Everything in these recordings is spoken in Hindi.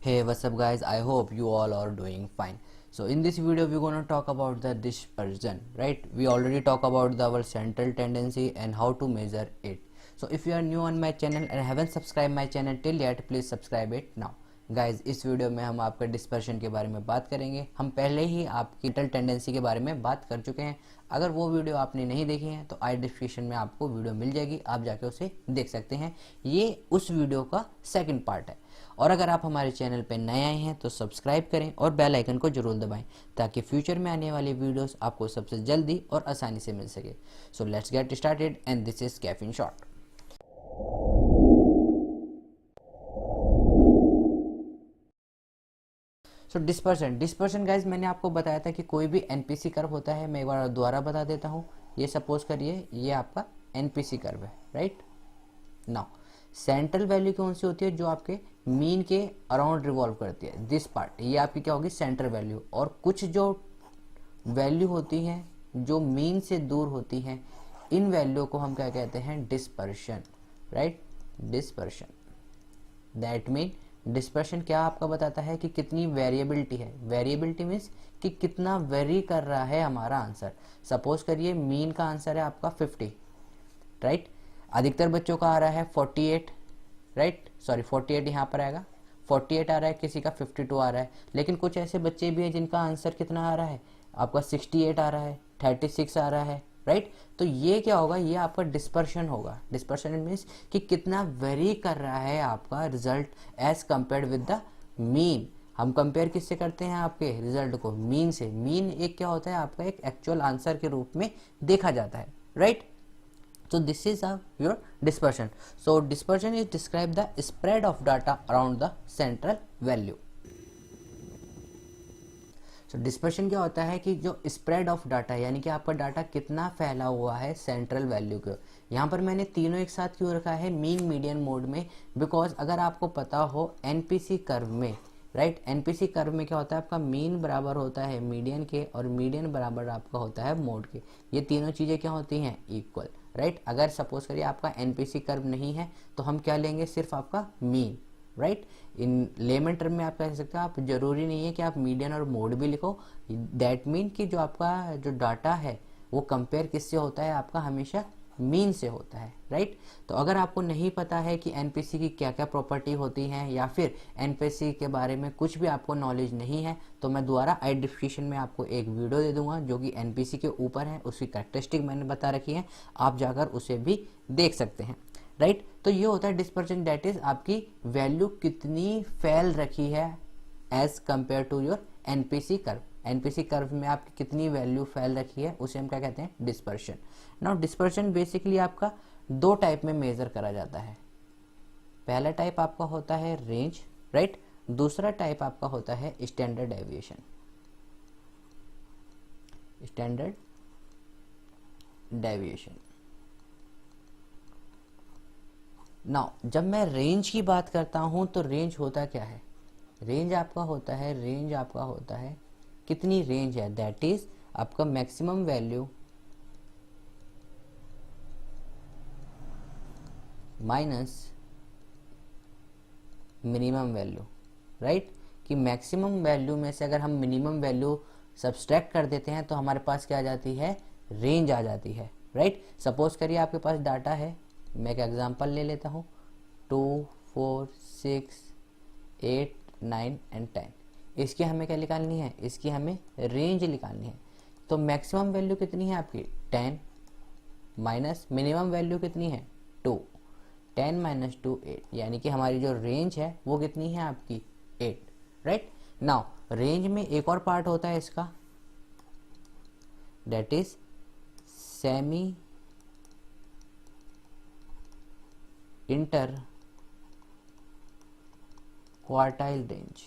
Hey, what's up guys? I hope you all are doing fine. So in this video we're going to talk about the dispersion, right? We already talk about our central tendency and how to measure it. So if you are new on my channel and haven't subscribed my channel till yet, please subscribe it now. Guys इस वीडियो में हम आपका डिस्पर्शन के बारे में बात करेंगे। हम पहले ही आपकी सेंट्रल टेंडेंसी के बारे में बात कर चुके हैं। अगर वो वीडियो आपने नहीं देखी है तो आई डिस्क्रिप्शन में आपको वीडियो मिल जाएगी, आप जाके उसे देख सकते हैं। ये उस वीडियो का सेकंड पार्ट है। और अगर आप हमारे चैनल पर नए आए हैं तो सब्सक्राइब करें और बेल आइकन को जरूर दबाएं ताकि फ्यूचर में आने वाली वीडियोस आपको सबसे जल्दी और आसानी से मिल सके। So let's get started and this is caffeine shot. So dispersion guys मैंने आपको बताया था कि कोई भी एनपीसी कर्व होता है। मैं एक बार दोबारा बता देता हूँ। ये सपोज करिए ये आपका एनपीसी कर्व है, राइट। नाउ सेंट्रल वैल्यू कौन सी होती है? जो आपके मीन के अराउंड रिवॉल्व करती है, दिस पार्ट, ये आपकी क्या होगी? Central value. और कुछ जो वैल्यू होती हैं जो मीन से दूर होती हैं, इन वैल्यू को हम क्या कहते हैं? Dispersion, right. Dispersion that mean dispersion क्या आपका बताता है कि कितनी वेरिएबिलिटी है। वेरिएबिलिटी मीन्स कि कितना वेरी कर रहा है हमारा आंसर। सपोज करिए मीन का आंसर है आपका 50, राइट। अधिकतर बच्चों का आ रहा है 48, राइट, सॉरी 48 यहाँ पर आएगा, 48 आ रहा है, किसी का 52 आ रहा है। लेकिन कुछ ऐसे बच्चे भी हैं जिनका आंसर कितना आ रहा है आपका 68 आ रहा है, 36 आ रहा है, राइट। तो ये क्या होगा? ये आपका डिस्पर्शन होगा। डिस्पर्शन मीन्स कि कितना वेरी कर रहा है आपका result as compared with the mean. हम कंपेयर किससे करते हैं? आपके रिजल्ट को मीन से। मीन एक क्या होता है? आपका एक एक्चुअल आंसर के रूप में देखा जाता है, right. So this is your dispersion. So dispersion is describe the spread of data around the central value. So dispersion क्या होता है कि जो spread of data यानी कि आपका डाटा कितना फैला हुआ है सेंट्रल वैल्यू के। यहाँ पर मैंने तीनों एक साथ क्यों रखा है? मीन मीडियन मोड में, बिकॉज अगर आपको पता हो एनपीसी कर्व में, राइट, एनपीसी कर्व में क्या होता है? आपका मीन बराबर होता है मीडियन के और मीडियन बराबर आपका होता है मोड के। ये तीनों चीज़ें क्या होती हैं? Equal, right. अगर सपोज करिए आपका एनपीसी कर्व नहीं है तो हम क्या लेंगे? सिर्फ आपका मीन, राइट। इन लेमन टर्म में आप कह सकते हो, आप जरूरी नहीं है कि आप मीडियन और मोड भी लिखो। दैट मीन कि जो आपका जो डाटा है वो कंपेयर किससे होता है? आपका हमेशा मीन से होता है, राइट। तो अगर आपको नहीं पता है कि एनपीसी की क्या क्या प्रॉपर्टी होती हैं या फिर एनपीसी के बारे में कुछ भी आपको नॉलेज नहीं है तो मैं दोबारा आई डिस्क्रिप्शन में आपको एक वीडियो दे दूंगा जो कि एनपीसी के ऊपर है, उसकी कैरेक्टरिस्टिक मैंने बता रखी है, आप जाकर उसे भी देख सकते हैं, राइट। तो ये होता है डिस्पर्शन, दैट इज आपकी वैल्यू कितनी फैल रखी है as compare to your NPC curve. NPC curve में आपकी कितनी वैल्यू फैल रखी है उसे हम क्या कहते हैं? डिस्पर्शन। नाउ डिस्पर्शन बेसिकली आपका दो टाइप में मेजर करा जाता है। पहला टाइप आपका होता है रेंज, राइट। दूसरा टाइप आपका होता है standard deviation. Standard deviation. Now जब मैं रेंज की बात करता हूं तो रेंज होता क्या है? रेंज आपका होता है कितनी रेंज है, दैट इज आपका maximum value minus minimum value, right. कि मैक्सिमम वैल्यू में से अगर हम मिनिमम वैल्यू सब्सट्रैक्ट कर देते हैं तो हमारे पास क्या आ जाती है? रेंज आ जाती है, राइट। सपोज करिए आपके पास डाटा है, मैं एक एग्जांपल ले लेता हूँ, 2, 4, 6, 8, 9 एंड 10। इसकी हमें क्या निकालनी है? इसकी हमें रेंज निकालनी है। तो मैक्सिमम वैल्यू कितनी है आपकी? 10 माइनस मिनिमम वैल्यू कितनी है? 2। 10 माइनस 2 8, यानी कि हमारी जो रेंज है वो कितनी है आपकी? 8, राइट। नाउ रेंज में एक और पार्ट होता है इसका, that is semi inter quartile range,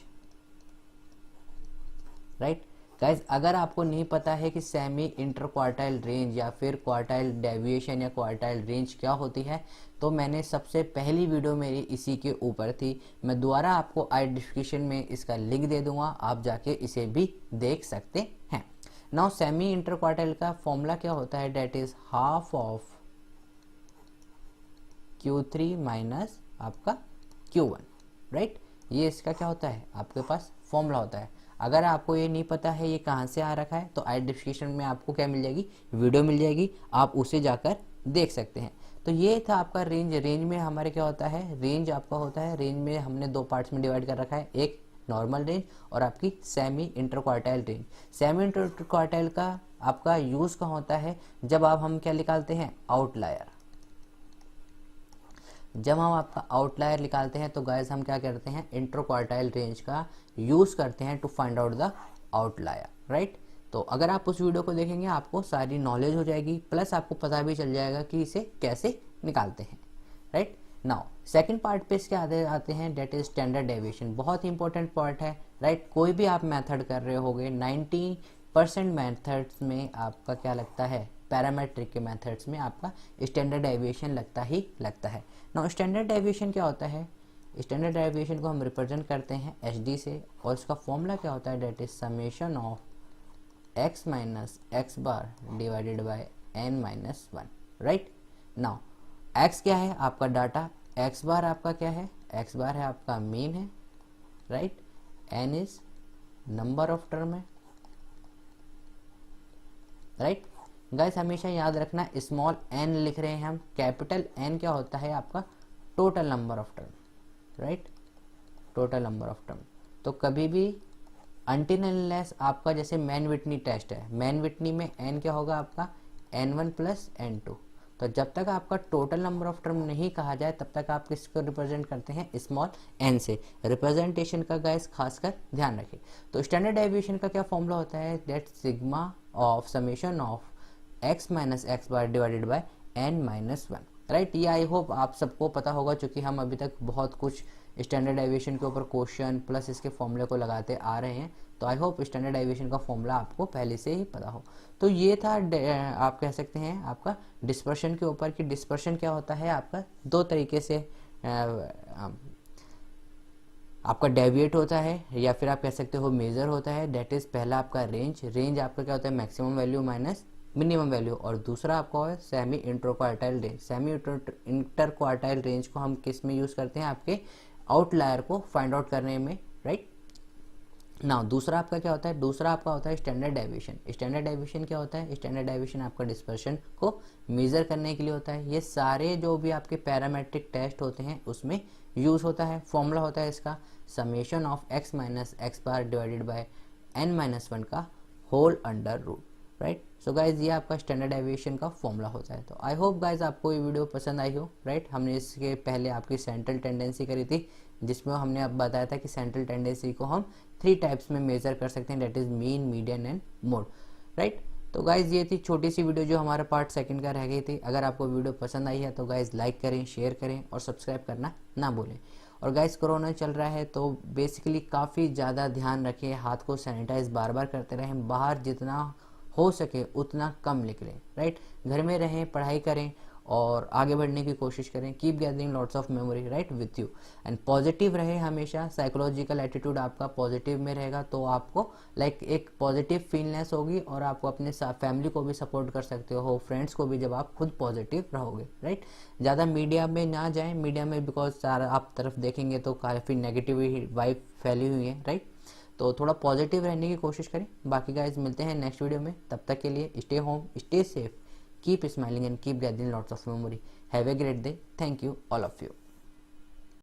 right. Guys अगर आपको नहीं पता है कि सेमी इंटर क्वार्टाइल रेंज या फिर क्वार्टाइल डेविएशन या क्वार्टाइल रेंज क्या होती है तो मैंने सबसे पहली वीडियो मेरी इसी के ऊपर थी। मैं दोबारा आपको आई डिस्क्रिप्शन में इसका लिंक दे दूंगा, आप जाके इसे भी देख सकते हैं। नाउ सेमी इंटर क्वार्टाइल का फॉर्मूला क्या होता है? That is half of Q3 minus आपका Q1, राइट। ये इसका क्या होता है, आपके पास फॉर्मूला होता है। अगर आपको ये नहीं पता है ये कहाँ से आ रखा है, तो आई डिस्क्रिप्शन में आपको क्या मिल जाएगी, वीडियो मिल जाएगी, आप उसे जाकर देख सकते हैं। तो ये था आपका रेंज। रेंज में हमारे क्या होता है, रेंज आपका होता है, रेंज में हमने दो पार्ट्स में डिवाइड कर रखा है, एक नॉर्मल रेंज और आपकी semi interquartile range. Semi interquartile का आपका यूज कहाँ होता है, जब आप हम क्या निकालते हैं, आउटलायर। जब हम आपका आउटलायर निकालते हैं तो गाइस हम क्या करते हैं, इंटरक्वार्टाइल रेंज का यूज करते हैं to find out the outlier, right. तो अगर आप उस वीडियो को देखेंगे आपको सारी नॉलेज हो जाएगी, प्लस आपको पता भी चल जाएगा कि इसे कैसे निकालते हैं, राइट। नाउ सेकंड पार्ट पे इसके आते हैं, डेट इज स्टैंडर्ड डेविएशन। बहुत ही इंपॉर्टेंट पार्ट है, राइट। कोई भी आप मेथड कर रहे होगे, 90% मेथड्स में आपका क्या लगता है, पैरामेट्रिक के मेथड्स में आपका स्टैंडर्ड डेविएशन लगता ही लगता है। नाउ स्टैंडर्ड डेविएशन क्या होता है, स्टैंडर्ड डेविएशन को हम रिप्रेजेंट करते हैं एचडी से, और इसका फॉर्मूला क्या होता है, that is summation of x minus x bar divided by n minus 1, right. Now x क्या है, आपका डाटा, x बार आपका क्या है, x बार है आपका मीन है, right. n is number of term है, राइट। गाइस हमेशा याद रखना, स्मॉल n लिख रहे हैं हम, कैपिटल N क्या होता है आपका total number of term, right, total number of term. तो कभी भी अनटिल अनलेस आपका जैसे मैन विटनी टेस्ट है, मैन विटनी में n क्या होगा आपका n1 प्लस n2। तो जब तक आपका टोटल नंबर ऑफ टर्म नहीं कहा जाए तब तक आप किसको रिप्रेजेंट करते हैं, स्मॉल n से। रिप्रेजेंटेशन का गाइस खासकर ध्यान रखें। तो स्टैंडर्ड डेविएशन का क्या फॉर्मूला होता है, that sigma of summation of x minus x bar divided by n minus 1, right. ये आई होप आप सबको पता होगा, क्योंकि हम अभी तक बहुत कुछ स्टैंडर्ड डेविएशन के ऊपर क्वेश्चन प्लस इसके फॉर्मूले को लगाते आ रहे हैं। तो आई होप स्टैंडर्ड डेविएशन का फॉर्मूला आपको पहले से ही पता हो। तो ये था आप कह सकते हैं आपका डिस्पर्शन के ऊपर, कि डिस्पर्शन क्या होता है आपका दो तरीके से आपका डेविएट होता है, या फिर आप कह सकते हो मेजर होता है। दैट इज पहला आपका रेंज, रेंज आपका क्या होता है, maximum value minus minimum value, और दूसरा आपका है semi interquartile range. Semi interquartile range को हम किस में यूज करते हैं, आपके आउटलायर को फाइंड आउट करने में, राइट। नाउ दूसरा आपका क्या होता है, दूसरा आपका होता है स्टैंडर्ड डेविएशन। स्टैंडर्ड डेविएशन क्या होता है, स्टैंडर्ड डेविएशन आपका डिस्पर्शन को मेजर करने के लिए होता है। ये सारे जो भी आपके पैरामेट्रिक टेस्ट होते हैं उसमें यूज होता है। फॉर्मूला होता है इसका summation of x minus x bar divided by n minus 1 का whole under root, right. So guys ये आपका स्टैंडर्ड डेविएशन का फॉर्मूला होता है। तो आई होप गाइज आपको ये वीडियो पसंद आई हो, राइट। हमने इसके पहले आपकी सेंट्रल टेंडेंसी करी थी, जिसमें हमने अब बताया था कि सेंट्रल टेंडेंसी को हम 3 टाइप्स में मेजर कर सकते हैं, that is mean, median and mode, right. तो गाइज ये थी छोटी सी वीडियो जो हमारा पार्ट सेकंड का रह गई थी। अगर आपको वीडियो पसंद आई है तो गाइज लाइक करें, शेयर करें और सब्सक्राइब करना ना भूलें। और गाइज कोरोना चल रहा है तो बेसिकली काफ़ी ज़्यादा ध्यान रखें, हाथ को सैनिटाइज बार बार करते रहें, बाहर जितना हो सके उतना कम निकलें, राइट। घर में रहें, पढ़ाई करें और आगे बढ़ने की कोशिश करें। Keep gathering lots of memory, right, with you. And positive रहे हमेशा, साइकोलॉजिकल एटीट्यूड आपका पॉजिटिव में रहेगा तो आपको एक पॉजिटिव फीलनेस होगी, और आपको अपने फैमिली को भी सपोर्ट कर सकते हो, फ्रेंड्स को भी, जब आप खुद पॉजिटिव रहोगे, राइट। ज़्यादा मीडिया में ना जाएं, मीडिया में बिकॉज सारा आप तरफ देखेंगे तो काफ़ी नेगेटिव वाइब फैली हुई है, राइट। तो थोड़ा पॉजिटिव रहने की कोशिश करें। बाकी गाइज मिलते हैं नेक्स्ट वीडियो में, तब तक के लिए stay home, stay safe, keep smiling and keep gathering lots of memory. Have a great day. Thank you all of you.